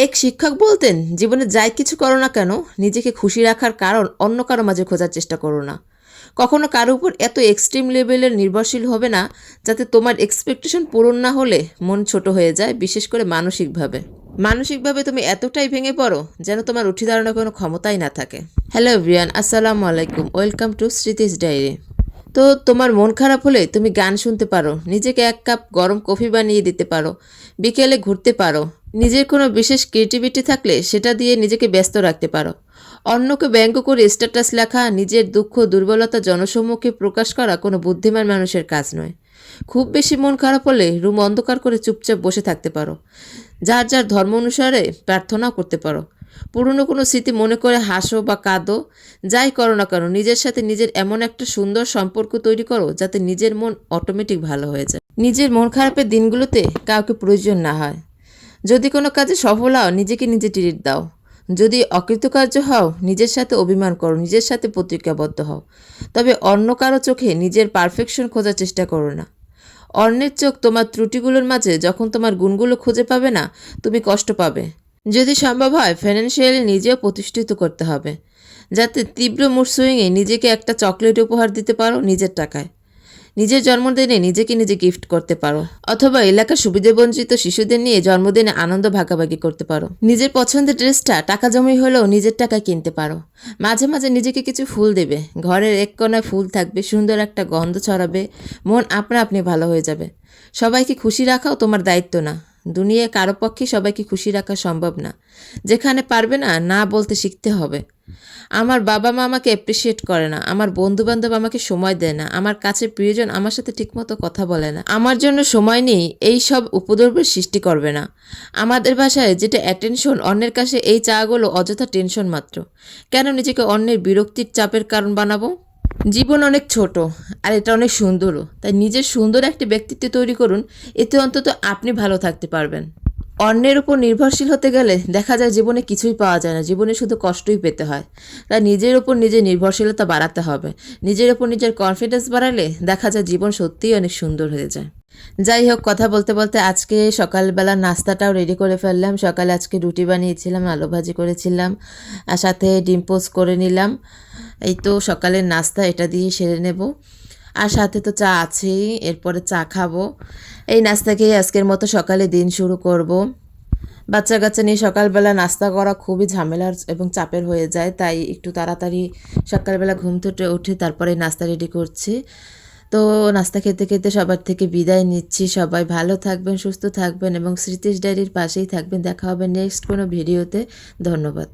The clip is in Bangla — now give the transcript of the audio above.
এক শিক্ষক বলতেন, জীবনে যাই কিছু করো না কেন, নিজেকে খুশি রাখার কারণ অন্য কারো মাঝে খোঁজার চেষ্টা করো না। কখনো কারো উপর এত এক্সট্রিম লেভেলের নির্ভরশীল হবে না যাতে তোমার এক্সপেকটেশন পূরণ না হলে মন ছোট হয়ে যায়, বিশেষ করে মানসিকভাবে। মানসিকভাবে তুমি এতটাই ভেঙে পড়ো যেন তোমার উঠে দাঁড়ানোর কোনো ক্ষমতাই না থাকে। হ্যালো এভরিওয়ান, আসসালামু আলাইকুম, ওয়েলকাম টু স্মৃতিস ডায়েরি। তো তোমার মন খারাপ হলে তুমি গান শুনতে পারো, নিজেকে এক কাপ গরম কফি বানিয়ে দিতে পারো, বিকেলে ঘুরতে পারো। নিজের কোনো বিশেষ ক্রিয়েটিভিটি থাকলে সেটা দিয়ে নিজেকে ব্যস্ত রাখতে পারো। অন্যকে ব্যঙ্গ করে স্ট্যাটাস লেখা, নিজের দুঃখ দুর্বলতা জনসম্মুখে প্রকাশ করা কোনো বুদ্ধিমান মানুষের কাজ নয়। খুব বেশি মন খারাপ হলে রুম অন্ধকার করে চুপচাপ বসে থাকতে পারো, যার যার ধর্ম অনুসারে প্রার্থনাও করতে পারো। পুরনো কোনো স্মৃতি মনে করে হাসো বা কাঁদো, যাই করো না কেন নিজের সাথে নিজের এমন একটা সুন্দর সম্পর্ক তৈরি করো যাতে নিজের মন অটোমেটিক ভালো হয়ে যায়। নিজের মন খারাপের দিনগুলোতে কাউকে প্রয়োজন না হয়। যদি কোনো কাজে সফল হও, নিজেকে নিজে ট্রিট দাও। যদি অকৃতকার্য হও, নিজের সাথে অভিমান করো, নিজের সাথে প্রতিজ্ঞাবদ্ধ হও। তবে অন্য কারো চোখে নিজের পারফেকশন খোঁজার চেষ্টা করো না। অন্যের চোখ তোমার ত্রুটিগুলোর মাঝে যখন তোমার গুণগুলো খুঁজে পাবে না, তুমি কষ্ট পাবে। যদি সম্ভব হয়, ফাইন্যান্সিয়ালি নিজেও প্রতিষ্ঠিত করতে হবে, যাতে তীব্র মুড সুইংয়ে নিজেকে একটা চকলেট উপহার দিতে পারো নিজের টাকায়। নিজের জন্মদিনে নিজেকে নিজে গিফট করতে পারো, অথবা এলাকার সুবিধাবঞ্চিত শিশুদের নিয়ে জন্মদিনে আনন্দ ভাগাভাগি করতে পারো। নিজের পছন্দের ড্রেসটা টাকা জমি হলেও নিজের টাকায় কিনতে পারো। মাঝে মাঝে নিজেকে কিছু ফুল দেবে, ঘরের এক কোণায় ফুল থাকবে, সুন্দর একটা গন্ধ ছড়াবে, মন আপনা আপনি ভালো হয়ে যাবে। সবাইকে খুশি রাখাও তোমার দায়িত্ব না। দুনিয়ায় কারো পক্ষে সবাইকে খুশি রাখা সম্ভব না। যেখানে পারবে না, না বলতে শিখতে হবে। আমার বাবা মা আমাকে অ্যাপ্রিসিয়েট করে না, আমার বন্ধুবান্ধব আমাকে সময় দেয় না, আমার কাছে প্রিয়জন আমার সাথে ঠিকমতো কথা বলে না, আমার জন্য সময় নেই, এই সব উপদ্রবের সৃষ্টি করবে না। আমাদের ভাষায় যেটা অ্যাটেনশন, অন্যের কাছে এই চাগুলো অযথা টেনশন মাত্র। কেন নিজেকে অন্যের বিরক্তির চাপের কারণ বানাবো? জীবন অনেক ছোট, আর এটা অনেক সুন্দরও। তাই নিজের সুন্দর একটা ব্যক্তিত্ব তৈরি করুন, এতে অন্তত আপনি ভালো থাকতে পারবেন। অন্যের উপর নির্ভরশীল হতে গেলে দেখা যায় জীবনে কিছুই পাওয়া যায় না, জীবনে শুধু কষ্টই পেতে হয়। তাই নিজের উপর নিজের নির্ভরশীলতা বাড়াতে হবে। নিজের উপর নিজের কনফিডেন্স বাড়ালে দেখা যায় জীবন সত্যিই অনেক সুন্দর হয়ে যায়। যাই হোক, কথা বলতে বলতে আজকে সকালবেলা নাস্তাটাও রেডি করে ফেললাম। সকালে আজকে রুটি বানিয়েছিলাম, আলু ভাজি করেছিলাম, আর সাথে ডিম পোস্ট করে নিলাম। এই তো সকালের নাস্তা, এটা দিয়ে সেরে নেব। আর সাথে তো চা আছেই, এরপরে চা খাবো। এই নাস্তা খেয়ে আজকের মতো সকালে দিন শুরু করব। বাচ্চা কাচ্চা নিয়ে সকালবেলা নাস্তা করা খুবই ঝামেলার এবং চাপের হয়ে যায়, তাই একটু তাড়াতাড়ি সকালবেলা ঘুম থেকে উঠে তারপরে নাস্তা রেডি করছি। তো নাস্তা খেতে খেতে সবার থেকে বিদায় নিচ্ছি। সবাই ভালো থাকবেন, সুস্থ থাকবেন এবং স্মৃতিস ডায়েরির পাশেই থাকবেন। দেখা হবে নেক্সট কোনো ভিডিওতে। ধন্যবাদ।